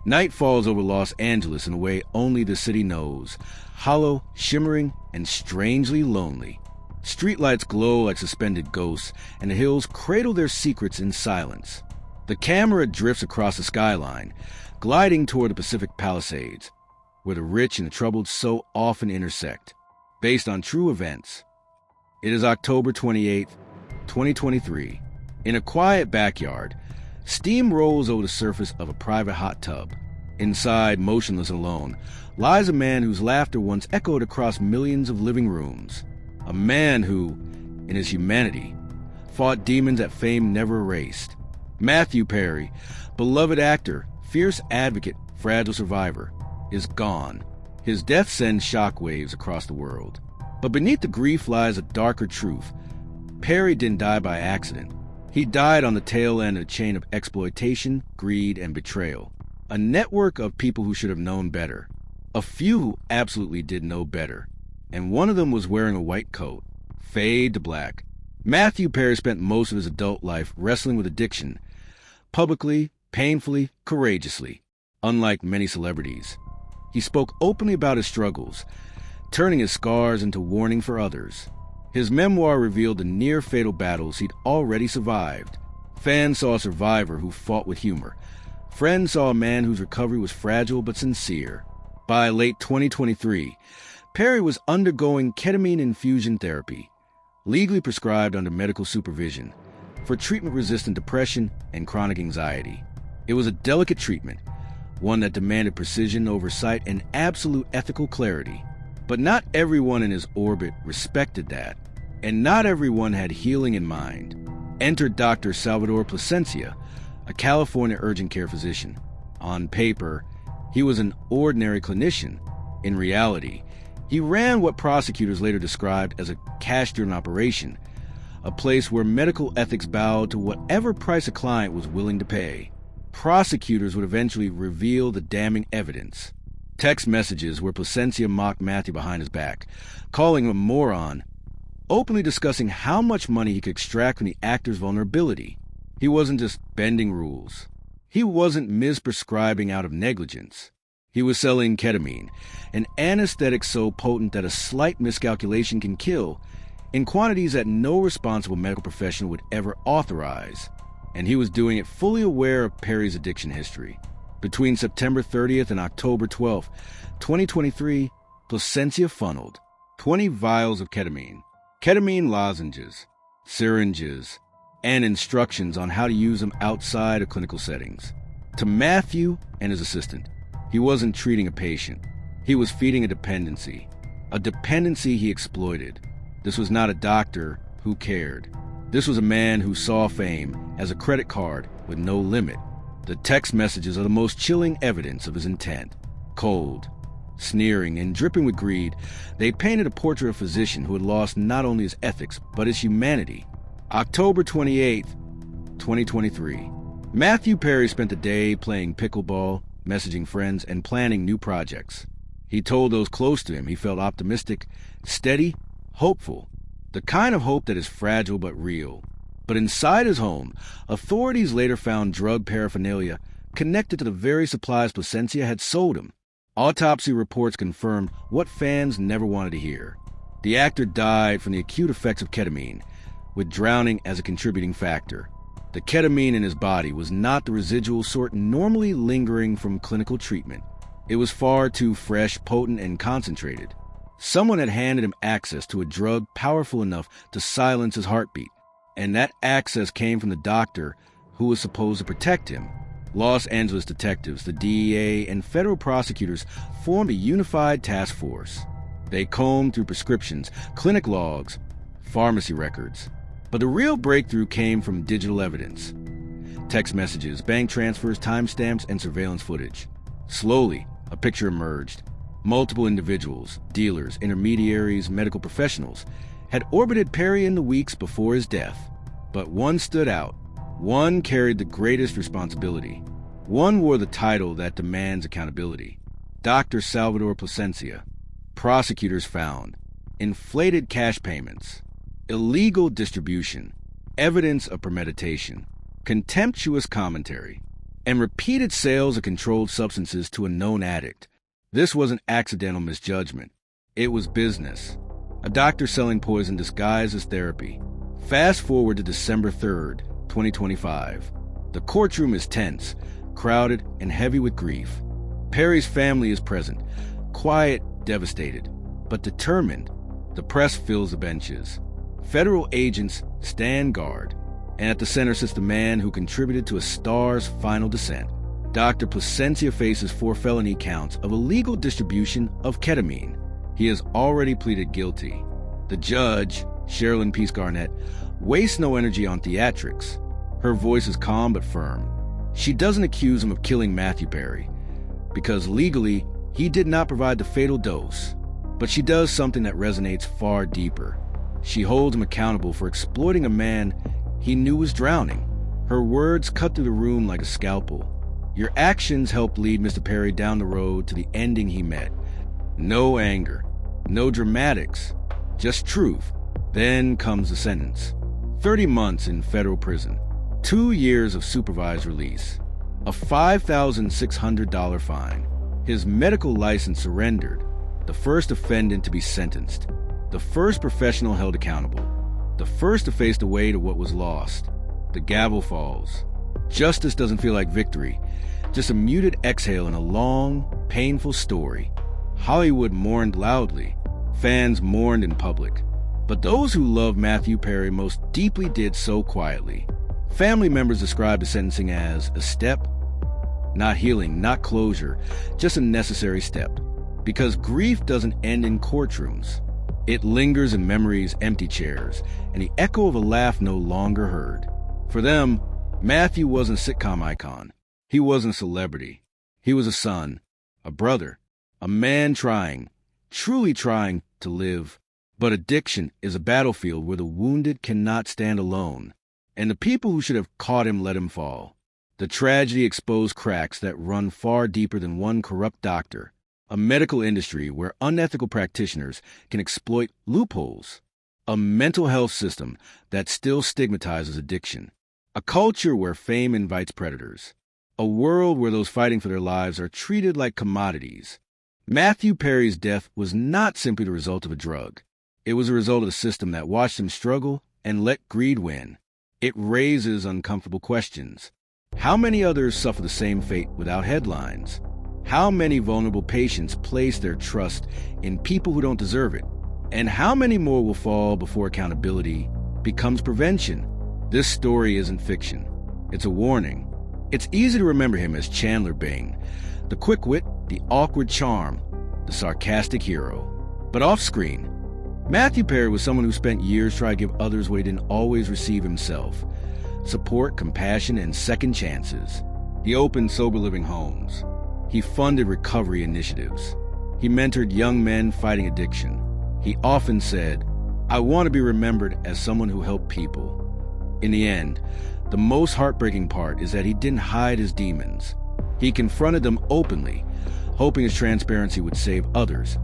Night falls over Los Angeles in a way only the city knows, hollow, shimmering, and strangely lonely. Streetlights glow like suspended ghosts, and the hills cradle their secrets in silence. The camera drifts across the skyline, gliding toward the Pacific Palisades, where the rich and the troubled so often intersect. Based on true events. It is October 28th, 2023. In a quiet backyard, steam rolls over the surface of a private hot tub. Inside, motionless and alone, lies a man whose laughter once echoed across millions of living rooms. A man who, in his humanity, fought demons that fame never erased. Matthew Perry, beloved actor, fierce advocate, fragile survivor, is gone. His death sends shockwaves across the world. But beneath the grief lies a darker truth. Perry didn't die by accident. He died on the tail end of a chain of exploitation, greed, and betrayal. A network of people who should have known better. A few who absolutely did know better. And one of them was wearing a white coat. Fade to black. Matthew Perry spent most of his adult life wrestling with addiction. Publicly, painfully, courageously. Unlike many celebrities. He spoke openly about his struggles, turning his scars into warning for others. His memoir revealed the near-fatal battles he'd already survived. Fans saw a survivor who fought with humor. Friends saw a man whose recovery was fragile but sincere. By late 2023, Perry was undergoing ketamine infusion therapy, legally prescribed under medical supervision, for treatment-resistant depression and chronic anxiety. It was a delicate treatment, one that demanded precision, oversight, and absolute ethical clarity. But not everyone in his orbit respected that, and not everyone had healing in mind. Enter Dr. Salvador Plasencia, a California urgent care physician. On paper, he was an ordinary clinician. In reality, he ran what prosecutors later described as a cash-driven operation, a place where medical ethics bowed to whatever price a client was willing to pay. Prosecutors would eventually reveal the damning evidence. Text messages where Plasencia mocked Matthew behind his back, calling him a moron, openly discussing how much money he could extract from the actor's vulnerability. He wasn't just bending rules. He wasn't misprescribing out of negligence. He was selling ketamine, an anesthetic so potent that a slight miscalculation can kill, in quantities that no responsible medical professional would ever authorize. And he was doing it fully aware of Perry's addiction history. Between September 30th and October 12th, 2023, Plasencia funneled 20 vials of ketamine lozenges, syringes, and instructions on how to use them outside of clinical settings. To Matthew and his assistant, he wasn't treating a patient. He was feeding a dependency he exploited. This was not a doctor who cared. This was a man who saw fame as a credit card with no limit. The text messages are the most chilling evidence of his intent. Cold, sneering, and dripping with greed, they painted a portrait of a physician who had lost not only his ethics, but his humanity. October 28th, 2023. Matthew Perry spent the day playing pickleball, messaging friends, and planning new projects. He told those close to him he felt optimistic, steady, hopeful. The kind of hope that is fragile but real. But inside his home, authorities later found drug paraphernalia connected to the very supplies Plasencia had sold him. Autopsy reports confirmed what fans never wanted to hear. The actor died from the acute effects of ketamine, with drowning as a contributing factor. The ketamine in his body was not the residual sort normally lingering from clinical treatment. It was far too fresh, potent, and concentrated. Someone had handed him access to a drug powerful enough to silence his heartbeat, and that access came from the doctor who was supposed to protect him. Los Angeles detectives, the DEA, and federal prosecutors formed a unified task force. They combed through prescriptions, clinic logs, pharmacy records. But the real breakthrough came from digital evidence. Text messages, bank transfers, timestamps, and surveillance footage. Slowly, a picture emerged. Multiple individuals, dealers, intermediaries, medical professionals had orbited Perry in the weeks before his death. But one stood out. One carried the greatest responsibility. One wore the title that demands accountability. Dr. Salvador Plasencia. Prosecutors found inflated cash payments, illegal distribution, evidence of premeditation, contemptuous commentary, and repeated sales of controlled substances to a known addict. This wasn't accidental misjudgment. It was business. A doctor selling poison disguised as therapy. Fast forward to December 3rd, 2025. The courtroom is tense, crowded, and heavy with grief. Perry's family is present, quiet, devastated, but determined. The press fills the benches. Federal agents stand guard, and at the center sits the man who contributed to a star's final descent. Dr. Placencia faces 4 felony counts of illegal distribution of ketamine. He has already pleaded guilty. The judge, Sherilyn Peace Garnett, wastes no energy on theatrics. Her voice is calm but firm. She doesn't accuse him of killing Matthew Perry, because legally, he did not provide the fatal dose. But she does something that resonates far deeper. She holds him accountable for exploiting a man he knew was drowning. Her words cut through the room like a scalpel. Your actions helped lead Mr. Perry down the road to the ending he met. No anger, no dramatics, just truth. Then comes the sentence. 30 months in federal prison, 2 years of supervised release, a $5,600 fine, his medical license surrendered, the first offendant to be sentenced, the first professional held accountable, the first to face the weight of what was lost. The gavel falls. Justice doesn't feel like victory, just a muted exhale in a long, painful story. Hollywood mourned loudly. Fans mourned in public. But those who loved Matthew Perry most deeply did so quietly. Family members described the sentencing as a step, not healing, not closure, just a necessary step. Because grief doesn't end in courtrooms. It lingers in memories, empty chairs, and the echo of a laugh no longer heard. For them, Matthew wasn't a sitcom icon. He wasn't a celebrity. He was a son, a brother, a man trying, truly trying to live. But addiction is a battlefield where the wounded cannot stand alone, and the people who should have caught him let him fall. The tragedy exposed cracks that run far deeper than one corrupt doctor, a medical industry where unethical practitioners can exploit loopholes, a mental health system that still stigmatizes addiction, a culture where fame invites predators, a world where those fighting for their lives are treated like commodities. Matthew Perry's death was not simply the result of a drug. It was a result of a system that watched him struggle and let greed win. It raises uncomfortable questions. How many others suffer the same fate without headlines? How many vulnerable patients place their trust in people who don't deserve it? And how many more will fall before accountability becomes prevention? This story isn't fiction. It's a warning. It's easy to remember him as Chandler Bing, the quick wit, the awkward charm, the sarcastic hero. But off-screen, Matthew Perry was someone who spent years trying to give others what he didn't always receive himself: support, compassion, and second chances. He opened sober living homes. He funded recovery initiatives. He mentored young men fighting addiction. He often said, "I want to be remembered as someone who helped people." In the end, the most heartbreaking part is that he didn't hide his demons. He confronted them openly, hoping his transparency would save others,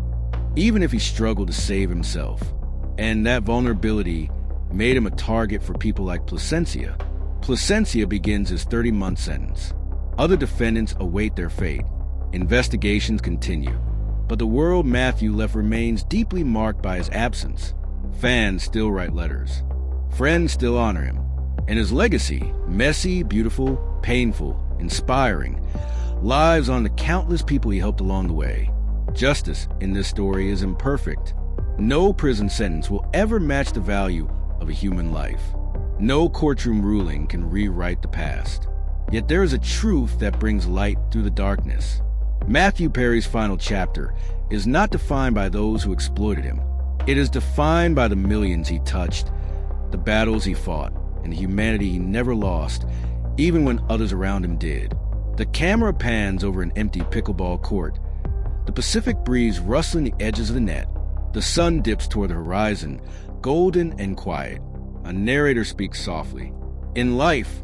even if he struggled to save himself. And that vulnerability made him a target for people like Placencia. Placencia begins his 30-month sentence. Other defendants await their fate. Investigations continue. But the world Matthew left remains deeply marked by his absence. Fans still write letters. Friends still honor him. And his legacy, messy, beautiful, painful, inspiring, lives on the countless people he helped along the way. Justice in this story is imperfect. No prison sentence will ever match the value of a human life. No courtroom ruling can rewrite the past. Yet there is a truth that brings light through the darkness. Matthew Perry's final chapter is not defined by those who exploited him. It is defined by the millions he touched, the battles he fought, and the humanity he never lost, even when others around him did. The camera pans over an empty pickleball court. The Pacific breeze rustling the edges of the net. The sun dips toward the horizon, golden and quiet. A narrator speaks softly. In life,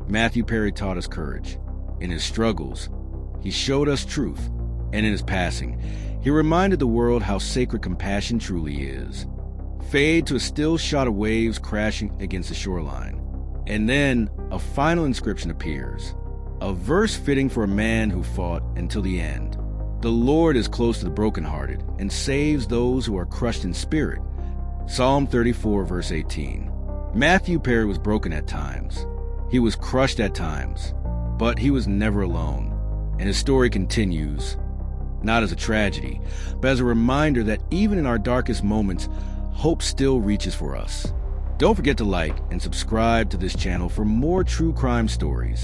Matthew Perry taught us courage. In his struggles, he showed us truth. And in his passing, he reminded the world how sacred compassion truly is. Fade to a still shot of waves crashing against the shoreline. And then a final inscription appears. a verse fitting for a man who fought until the end. The Lord is close to the brokenhearted and saves those who are crushed in spirit. Psalm 34, verse 18. Matthew Perry was broken at times. He was crushed at times, but he was never alone. And his story continues, not as a tragedy, but as a reminder that even in our darkest moments, hope still reaches for us. Don't forget to like and subscribe to this channel for more true crime stories.